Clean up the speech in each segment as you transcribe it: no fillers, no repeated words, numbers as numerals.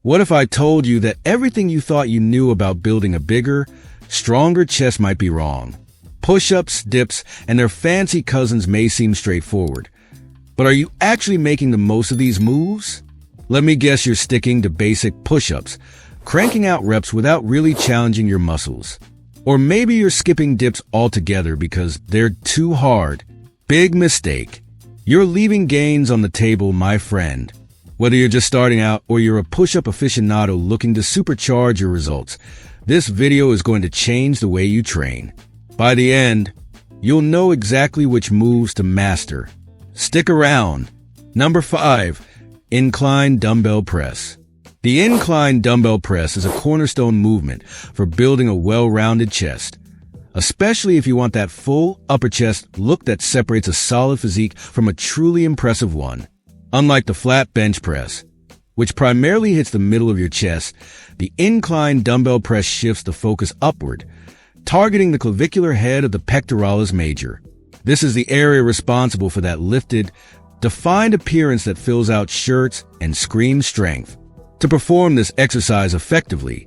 What if I told you that everything you thought you knew about building a bigger, stronger chest might be wrong? Push-ups, dips, and their fancy cousins may seem straightforward. But are you actually making the most of these moves? Let me guess you're sticking to basic push-ups, cranking out reps without really challenging your muscles. Or maybe you're skipping dips altogether because they're too hard. Big mistake. You're leaving gains on the table, my friend. Whether you're just starting out or you're a push-up aficionado looking to supercharge your results, this video is going to change the way you train. By the end, you'll know exactly which moves to master. Stick around. Number 5. Incline dumbbell press. The incline dumbbell press is a cornerstone movement for building a well-rounded chest, especially if you want that full upper chest look that separates a solid physique from a truly impressive one. Unlike the flat bench press, which primarily hits the middle of your chest, the incline dumbbell press shifts the focus upward, targeting the clavicular head of the pectoralis major. This is the area responsible for that lifted, defined appearance that fills out shirts and screams strength. To perform this exercise effectively,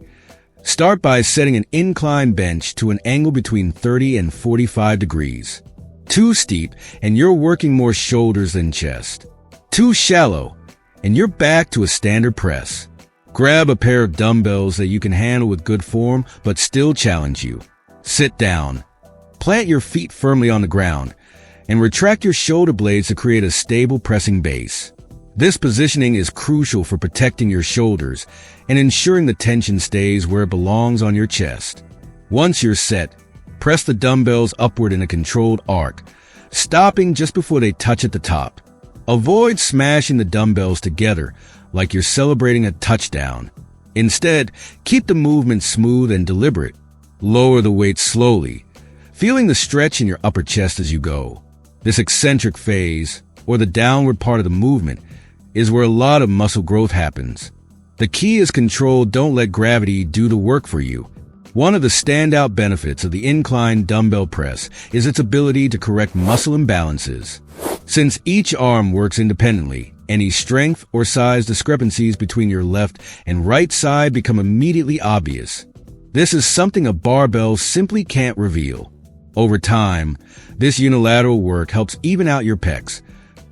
start by setting an incline bench to an angle between 30 and 45 degrees. Too steep, and you're working more shoulders than chest. Too shallow, and you're back to a standard press. Grab a pair of dumbbells that you can handle with good form but still challenge you. Sit down. Plant your feet firmly on the ground, and retract your shoulder blades to create a stable pressing base. This positioning is crucial for protecting your shoulders and ensuring the tension stays where it belongs on your chest. Once you're set, press the dumbbells upward in a controlled arc, stopping just before they touch at the top. Avoid smashing the dumbbells together like you're celebrating a touchdown. Instead, keep the movement smooth and deliberate. Lower the weight slowly, feeling the stretch in your upper chest as you go. This eccentric phase, or the downward part of the movement, is where a lot of muscle growth happens. The key is control. Don't let gravity do the work for you. One of the standout benefits of the incline dumbbell press is its ability to correct muscle imbalances. Since each arm works independently, any strength or size discrepancies between your left and right side become immediately obvious. This is something a barbell simply can't reveal. Over time, this unilateral work helps even out your pecs,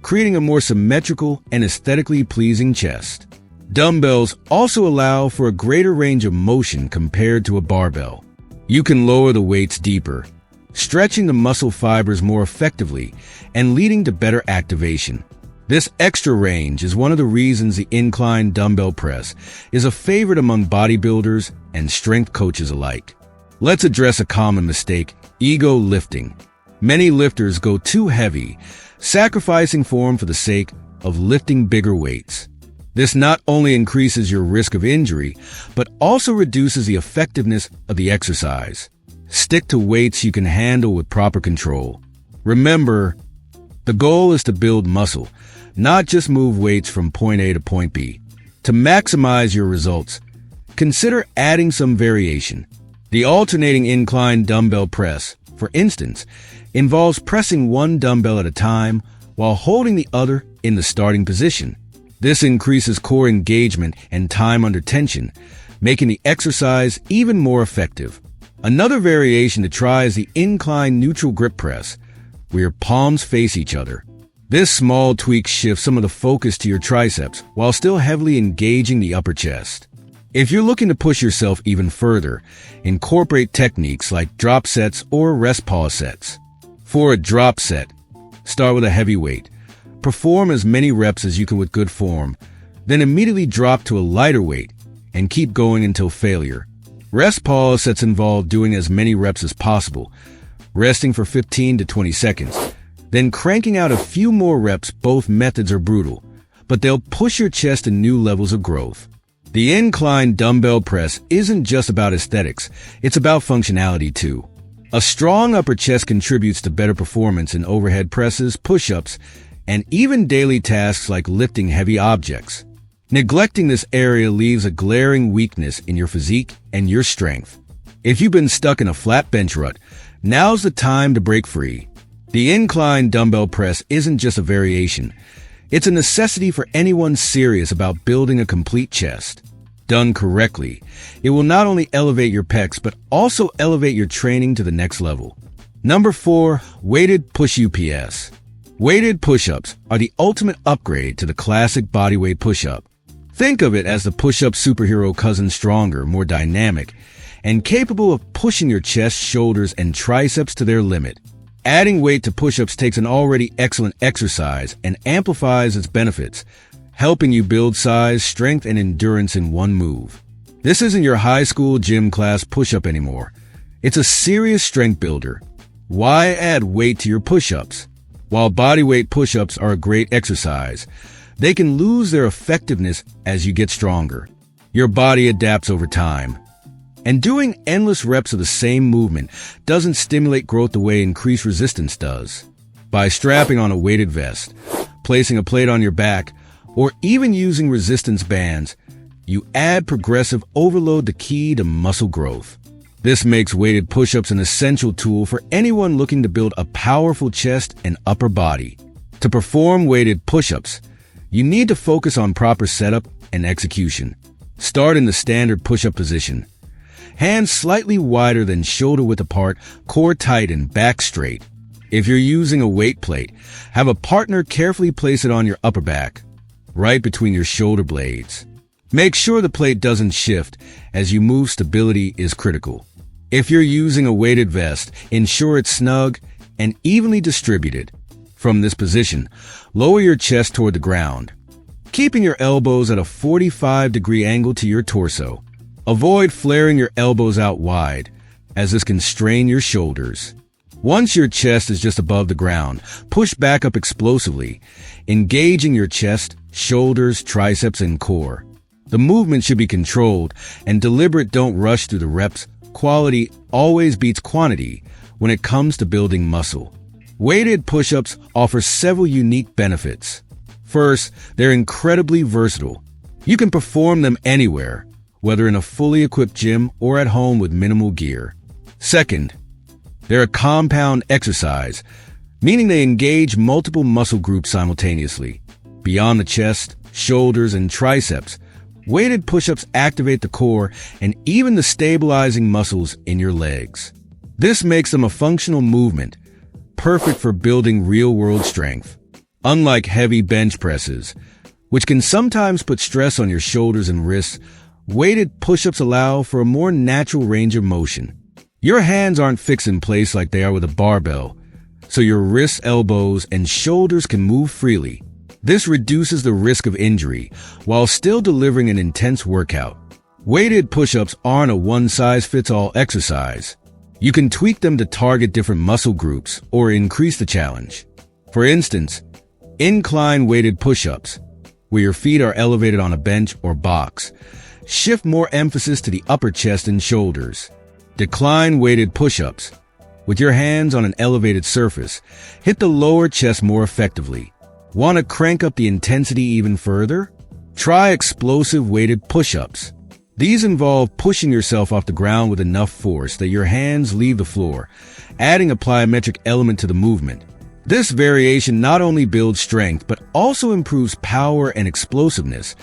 creating a more symmetrical and aesthetically pleasing chest. Dumbbells also allow for a greater range of motion compared to a barbell. You can lower the weights deeper, stretching the muscle fibers more effectively and leading to better activation. This extra range is one of the reasons the incline dumbbell press is a favorite among bodybuilders and strength coaches alike. Let's address a common mistake: ego lifting. Many lifters go too heavy, sacrificing form for the sake of lifting bigger weights. This not only increases your risk of injury, but also reduces the effectiveness of the exercise. Stick to weights you can handle with proper control. Remember, the goal is to build muscle, not just move weights from point A to point B. To maximize your results, consider adding some variation. The alternating incline dumbbell press, for instance, involves pressing one dumbbell at a time while holding the other in the starting position. This increases core engagement and time under tension, making the exercise even more effective. Another variation to try is the incline neutral grip press, where your palms face each other. This small tweak shifts some of the focus to your triceps while still heavily engaging the upper chest. If you're looking to push yourself even further, incorporate techniques like drop sets or rest pause sets. For a drop set, start with a heavy weight. Perform as many reps as you can with good form, then immediately drop to a lighter weight and keep going until failure. Rest pause sets involve doing as many reps as possible, resting for 15 to 20 seconds, then cranking out a few more reps. Both methods are brutal, but they'll push your chest to new levels of growth. The incline dumbbell press isn't just about aesthetics, it's about functionality too. A strong upper chest contributes to better performance in overhead presses, push-ups, and even daily tasks like lifting heavy objects. Neglecting this area leaves a glaring weakness in your physique and your strength. If you've been stuck in a flat bench rut, now's the time to break free. The incline dumbbell press isn't just a variation. It's a necessity for anyone serious about building a complete chest. Done correctly, it will not only elevate your pecs, but also elevate your training to the next level. Number 4, weighted push UPS. Weighted push-ups are the ultimate upgrade to the classic bodyweight push-up. Think of it as the push-up superhero cousin, stronger, more dynamic, and capable of pushing your chest, shoulders, and triceps to their limit. Adding weight to push-ups takes an already excellent exercise and amplifies its benefits, helping you build size, strength, and endurance in one move. This isn't your high school gym class push-up anymore. It's a serious strength builder. Why add weight to your push-ups? While bodyweight push-ups are a great exercise, they can lose their effectiveness as you get stronger. Your body adapts over time. And doing endless reps of the same movement doesn't stimulate growth the way increased resistance does. By strapping on a weighted vest, placing a plate on your back, or even using resistance bands, you add progressive overload, the key to muscle growth. This makes weighted push-ups an essential tool for anyone looking to build a powerful chest and upper body. To perform weighted push-ups, you need to focus on proper setup and execution. Start in the standard push-up position. Hands slightly wider than shoulder width apart, core tight and back straight. If you're using a weight plate, have a partner carefully place it on your upper back, right between your shoulder blades. Make sure the plate doesn't shift as you move. Stability is critical. If you're using a weighted vest, ensure it's snug and evenly distributed. From this position, lower your chest toward the ground, keeping your elbows at a 45-degree angle to your torso. Avoid flaring your elbows out wide, as this can strain your shoulders. Once your chest is just above the ground, push back up explosively, engaging your chest, shoulders, triceps, and core. The movement should be controlled and deliberate. Don't rush through the reps. Quality always beats quantity when it comes to building muscle. Weighted push-ups offer several unique benefits. First, they're incredibly versatile. You can perform them anywhere, whether in a fully equipped gym or at home with minimal gear. Second, they're a compound exercise, meaning they engage multiple muscle groups simultaneously. Beyond the chest, shoulders, and triceps, weighted push-ups activate the core and even the stabilizing muscles in your legs. This makes them a functional movement, perfect for building real-world strength. Unlike heavy bench presses, which can sometimes put stress on your shoulders and wrists, weighted push-ups allow for a more natural range of motion. Your hands aren't fixed in place like they are with a barbell, so your wrists, elbows, and shoulders can move freely. This reduces the risk of injury while still delivering an intense workout. Weighted push-ups aren't a one-size-fits-all exercise. You can tweak them to target different muscle groups or increase the challenge. For instance, incline weighted push-ups, where your feet are elevated on a bench or box, shift more emphasis to the upper chest and shoulders. Decline weighted push-ups, with your hands on an elevated surface, hit the lower chest more effectively. Want to crank up the intensity even further? Try explosive weighted push-ups. These involve pushing yourself off the ground with enough force that your hands leave the floor, adding a plyometric element to the movement. This variation not only builds strength, but also improves power and explosiveness,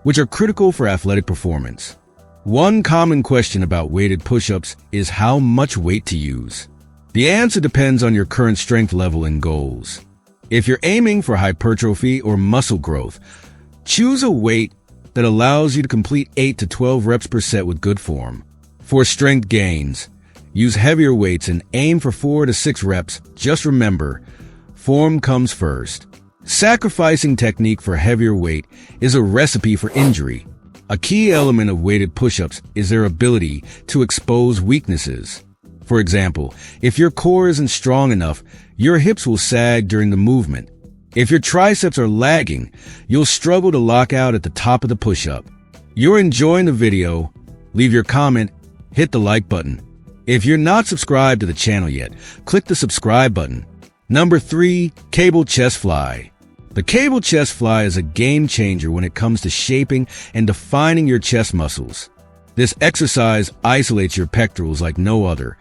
which are critical for athletic performance. One common question about weighted push-ups is how much weight to use. The answer depends on your current strength level and goals. If you're aiming for hypertrophy or muscle growth, choose a weight that allows you to complete 8 to 12 reps per set with good form. For strength gains, use heavier weights and aim for 4 to 6 reps. Just remember, form comes first. Sacrificing technique for heavier weight is a recipe for injury. A key element of weighted push-ups is their ability to expose weaknesses. For example, if your core isn't strong enough, your hips will sag during the movement. If your triceps are lagging, you'll struggle to lock out at the top of the push-up. You're enjoying the video? Leave your comment, hit the like button. If you're not subscribed to the channel yet, click the subscribe button. Number 3, cable chest fly. The cable chest fly is a game changer when it comes to shaping and defining your chest muscles. This exercise isolates your pectorals like no other,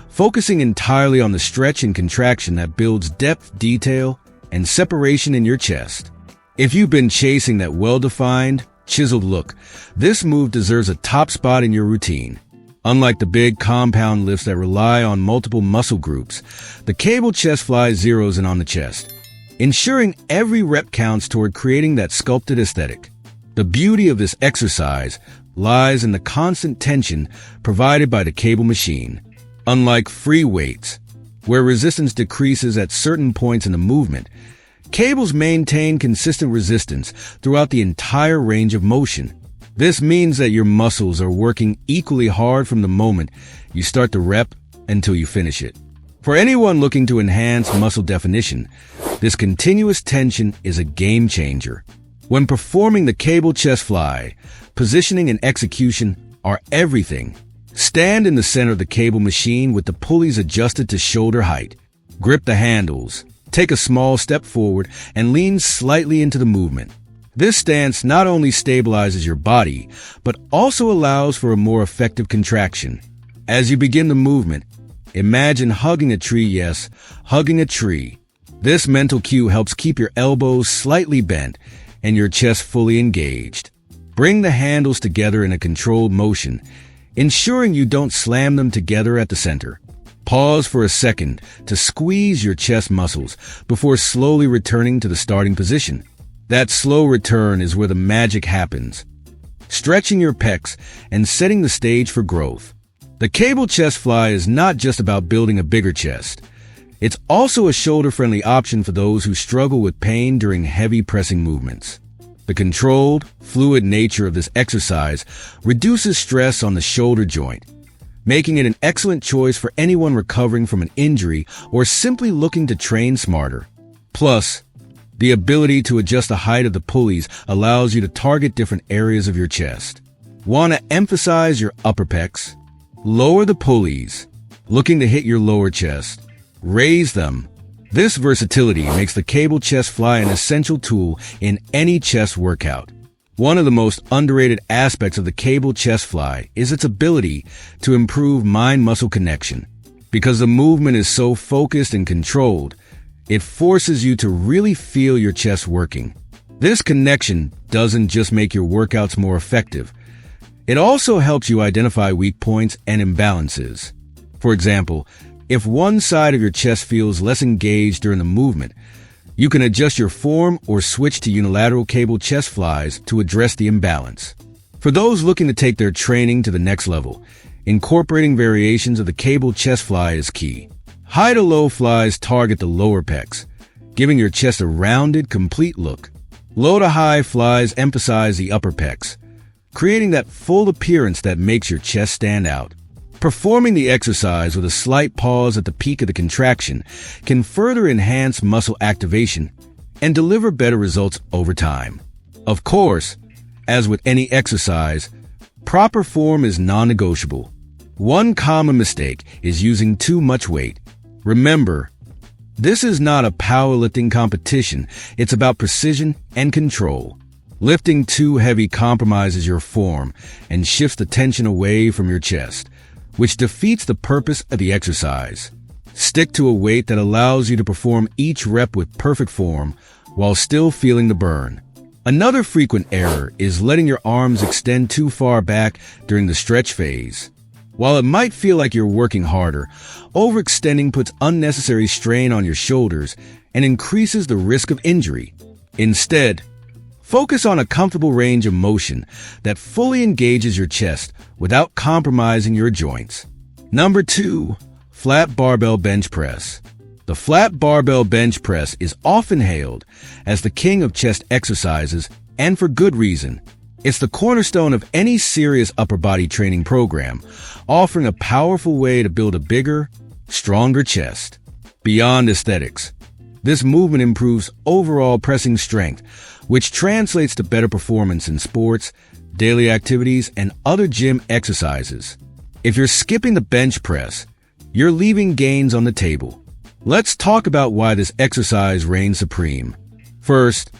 focusing entirely on the stretch and contraction that builds depth, detail, and separation in your chest. If you've been chasing that well-defined, chiseled look. This move deserves a top spot in your routine. Unlike the big compound lifts that rely on multiple muscle groups, the cable chest fly zeroes in on the chest, ensuring every rep counts toward creating that sculpted aesthetic. The beauty of this exercise lies in the constant tension provided by the cable machine. Unlike free weights, where resistance decreases at certain points in the movement, cables maintain consistent resistance throughout the entire range of motion. This means that your muscles are working equally hard from the moment you start the rep until you finish it. For anyone looking to enhance muscle definition, this continuous tension is a game changer. When performing the cable chest fly, positioning and execution are everything. Stand in the center of the cable machine with the pulleys adjusted to shoulder height. Grip the handles, take a small step forward, and lean slightly into the movement. This stance not only stabilizes your body, but also allows for a more effective contraction. As you begin the movement, imagine hugging a tree. Yes, hugging a tree. This mental cue helps keep your elbows slightly bent and your chest fully engaged. Bring the handles together in a controlled motion, ensuring you don't slam them together at the center. Pause for a second to squeeze your chest muscles before slowly returning to the starting position. That slow return is where the magic happens, stretching your pecs and setting the stage for growth. The cable chest fly is not just about building a bigger chest. It's also a shoulder-friendly option for those who struggle with pain during heavy pressing movements. The controlled, fluid nature of this exercise reduces stress on the shoulder joint, making it an excellent choice for anyone recovering from an injury or simply looking to train smarter. Plus, the ability to adjust the height of the pulleys allows you to target different areas of your chest. Want to emphasize your upper pecs? Lower the pulleys. Looking to hit your lower chest? Raise them. This versatility makes the cable chest fly an essential tool in any chest workout. One of the most underrated aspects of the cable chest fly is its ability to improve mind-muscle connection. Because the movement is so focused and controlled, it forces you to really feel your chest working. This connection doesn't just make your workouts more effective. It also helps you identify weak points and imbalances. For example, if one side of your chest feels less engaged during the movement, you can adjust your form or switch to unilateral cable chest flies to address the imbalance. For those looking to take their training to the next level, incorporating variations of the cable chest fly is key. High to low flies target the lower pecs, giving your chest a rounded, complete look. Low to high flies emphasize the upper pecs, creating that full appearance that makes your chest stand out. Performing the exercise with a slight pause at the peak of the contraction can further enhance muscle activation and deliver better results over time. Of course, as with any exercise, proper form is non-negotiable. One common mistake is using too much weight. Remember, this is not a powerlifting competition. It's about precision and control. Lifting too heavy compromises your form and shifts the tension away from your chest, which defeats the purpose of the exercise. Stick to a weight that allows you to perform each rep with perfect form while still feeling the burn. Another frequent error is letting your arms extend too far back during the stretch phase. While it might feel like you're working harder, overextending puts unnecessary strain on your shoulders and increases the risk of injury. Instead, focus on a comfortable range of motion that fully engages your chest without compromising your joints. Number 2, flat barbell bench press. The flat barbell bench press is often hailed as the king of chest exercises, and for good reason. It's the cornerstone of any serious upper body training program, offering a powerful way to build a bigger, stronger chest. Beyond aesthetics, this movement improves overall pressing strength, which translates to better performance in sports, daily activities, and other gym exercises. If you're skipping the bench press, you're leaving gains on the table. Let's talk about why this exercise reigns supreme. First,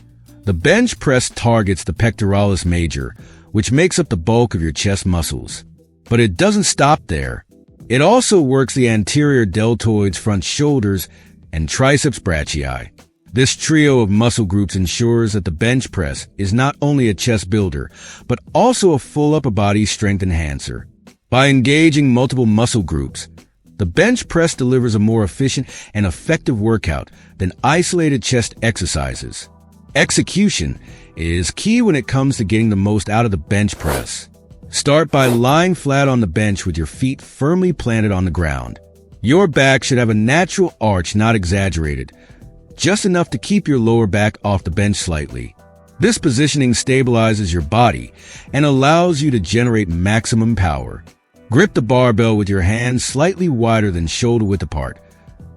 the bench press targets the pectoralis major, which makes up the bulk of your chest muscles. But it doesn't stop there. It also works the anterior deltoids, front shoulders, and triceps brachii. This trio of muscle groups ensures that the bench press is not only a chest builder, but also a full upper body strength enhancer. By engaging multiple muscle groups, the bench press delivers a more efficient and effective workout than isolated chest exercises. Execution is key when it comes to getting the most out of the bench press. Start by lying flat on the bench with your feet firmly planted on the ground. Your back should have a natural arch, not exaggerated, just enough to keep your lower back off the bench slightly. This positioning stabilizes your body and allows you to generate maximum power. Grip the barbell with your hands slightly wider than shoulder width apart,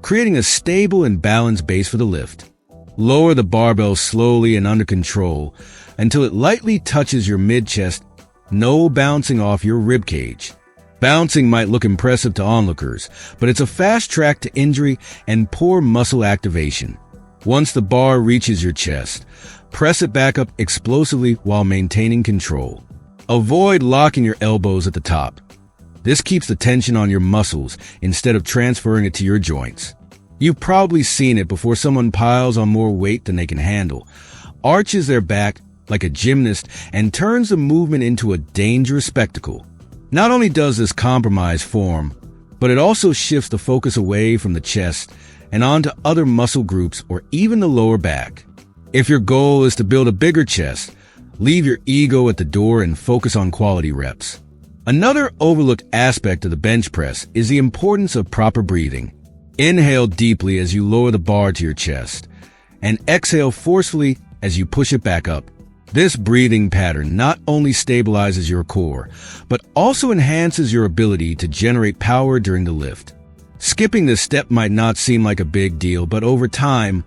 creating a stable and balanced base for the lift. Lower the barbell slowly and under control until it lightly touches your mid-chest, no bouncing off your rib cage. Bouncing might look impressive to onlookers, but it's a fast track to injury and poor muscle activation. Once the bar reaches your chest, press it back up explosively while maintaining control. Avoid locking your elbows at the top. This keeps the tension on your muscles instead of transferring it to your joints. You've probably seen it before someone piles on more weight than they can handle, arches their back like a gymnast, and turns the movement into a dangerous spectacle. Not only does this compromise form, but it also shifts the focus away from the chest and onto other muscle groups or even the lower back. If your goal is to build a bigger chest, leave your ego at the door and focus on quality reps. Another overlooked aspect of the bench press is the importance of proper breathing. Inhale deeply as you lower the bar to your chest, and exhale forcefully as you push it back up. This breathing pattern not only stabilizes your core, but also enhances your ability to generate power during the lift. Skipping this step might not seem like a big deal, but over time,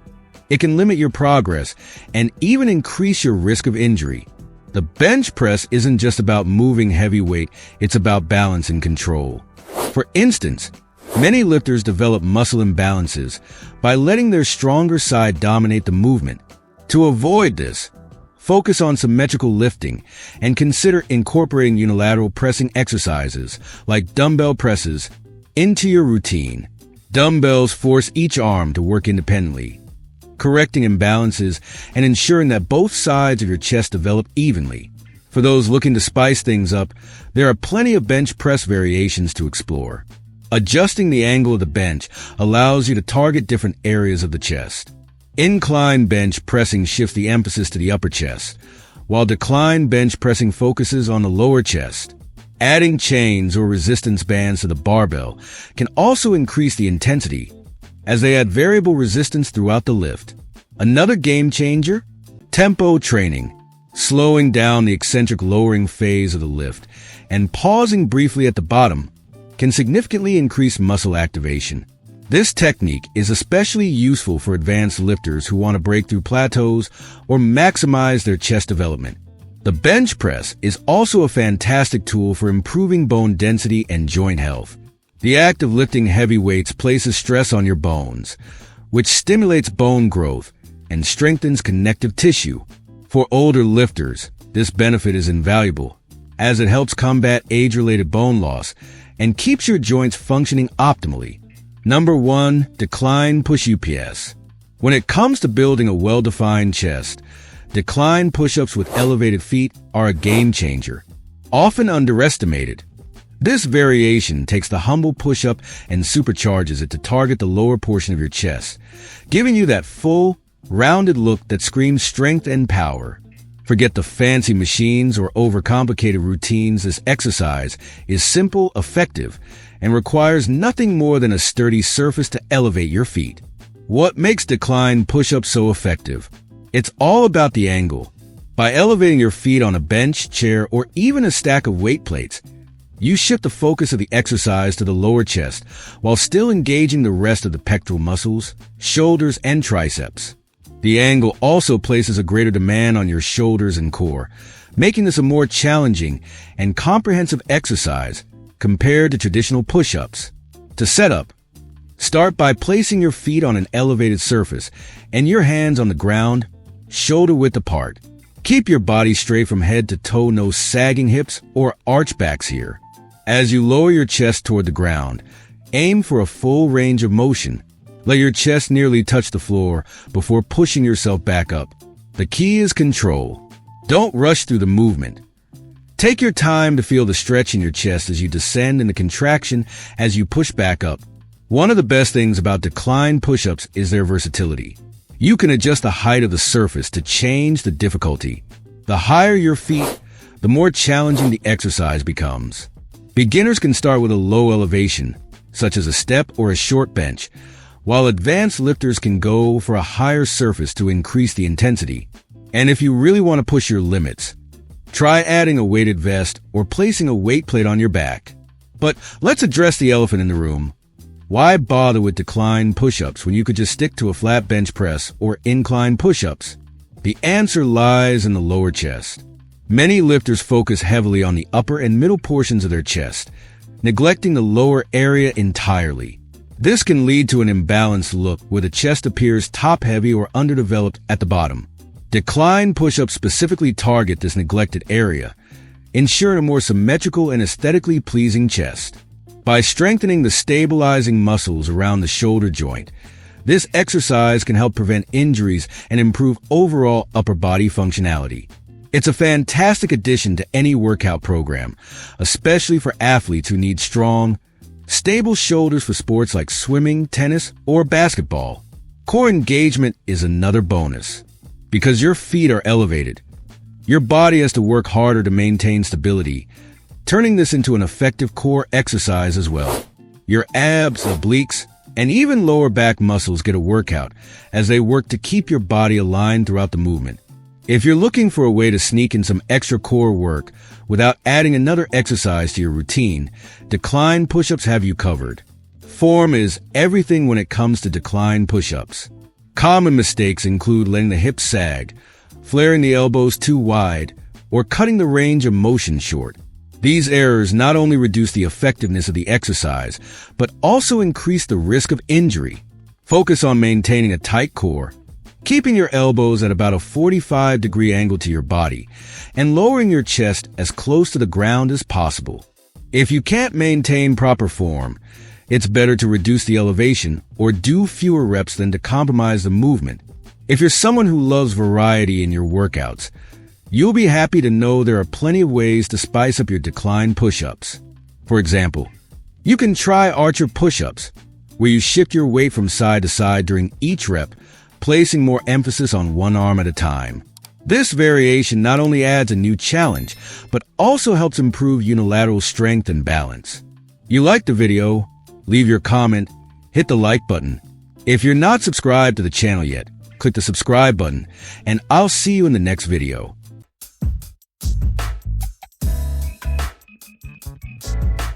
it can limit your progress and even increase your risk of injury. The bench press isn't just about moving heavy weight, it's about balance and control. For instance, many lifters develop muscle imbalances by letting their stronger side dominate the movement. To avoid this, focus on symmetrical lifting and consider incorporating unilateral pressing exercises like dumbbell presses into your routine. Dumbbells force each arm to work independently, correcting imbalances and ensuring that both sides of your chest develop evenly. For those looking to spice things up, there are plenty of bench press variations to explore. Adjusting the angle of the bench allows you to target different areas of the chest. Incline bench pressing shifts the emphasis to the upper chest, while decline bench pressing focuses on the lower chest. Adding chains or resistance bands to the barbell can also increase the intensity, as they add variable resistance throughout the lift. Another game changer? Tempo training. Slowing down the eccentric lowering phase of the lift and pausing briefly at the bottom can significantly increase muscle activation. This technique is especially useful for advanced lifters who want to break through plateaus or maximize their chest development. The bench press is also a fantastic tool for improving bone density and joint health. The act of lifting heavy weights places stress on your bones, which stimulates bone growth and strengthens connective tissue. For older lifters, this benefit is invaluable, as it helps combat age-related bone loss and keeps your joints functioning optimally. Number 1. Decline push UPS. When it comes to building a well-defined chest, decline push-ups with elevated feet are a game changer, often underestimated. This variation takes the humble push-up and supercharges it to target the lower portion of your chest, giving you that full, rounded look that screams strength and power. Forget the fancy machines or overcomplicated routines. This exercise is simple, effective, and requires nothing more than a sturdy surface to elevate your feet. What makes decline push-ups so effective? It's all about the angle. By elevating your feet on a bench, chair, or even a stack of weight plates, you shift the focus of the exercise to the lower chest while still engaging the rest of the pectoral muscles, shoulders, and triceps. The angle also places a greater demand on your shoulders and core, making this a more challenging and comprehensive exercise compared to traditional push-ups. To set up, start by placing your feet on an elevated surface and your hands on the ground, shoulder width apart. Keep your body straight from head to toe, no sagging hips or arch backs here. As you lower your chest toward the ground, aim for a full range of motion, Let your chest nearly touch the floor before pushing yourself back up. The key is control. Don't rush through the movement. Take your time to feel the stretch in your chest as you descend and the contraction as you push back up. One of the best things about decline push-ups is their versatility. You can adjust the height of the surface to change the difficulty. The higher your feet, the more challenging the exercise becomes. Beginners can start with a low elevation, such as a step or a short bench, while advanced lifters can go for a higher surface to increase the intensity. And if you really want to push your limits, try adding a weighted vest or placing a weight plate on your back. But let's address the elephant in the room. Why bother with decline push-ups when you could just stick to a flat bench press or incline push-ups? The answer lies in the lower chest. Many lifters focus heavily on the upper and middle portions of their chest, neglecting the lower area entirely. This can lead to an imbalanced look where the chest appears top-heavy or underdeveloped at the bottom. Decline push-ups specifically target this neglected area, ensuring a more symmetrical and aesthetically pleasing chest. By strengthening the stabilizing muscles around the shoulder joint, this exercise can help prevent injuries and improve overall upper body functionality. It's a fantastic addition to any workout program, especially for athletes who need strong, stable shoulders for sports like swimming, tennis, or basketball. Core engagement is another bonus. Because your feet are elevated, your body has to work harder to maintain stability, turning this into an effective core exercise as well. Your abs, obliques, and even lower back muscles get a workout as they work to keep your body aligned throughout the movement. If you're looking for a way to sneak in some extra core work without adding another exercise to your routine, decline push-ups have you covered. Form is everything when it comes to decline push-ups. Common mistakes include letting the hips sag, flaring the elbows too wide, or cutting the range of motion short. These errors not only reduce the effectiveness of the exercise, but also increase the risk of injury. Focus on maintaining a tight core, keeping your elbows at about a 45-degree angle to your body, and lowering your chest as close to the ground as possible. If you can't maintain proper form, it's better to reduce the elevation or do fewer reps than to compromise the movement. If you're someone who loves variety in your workouts, you'll be happy to know there are plenty of ways to spice up your decline push-ups. For example, you can try archer push-ups, where you shift your weight from side to side during each rep, placing more emphasis on one arm at a time. This variation not only adds a new challenge, but also helps improve unilateral strength and balance. You liked the video? Leave your comment, hit the like button. If you're not subscribed to the channel yet, click the subscribe button, and I'll see you in the next video.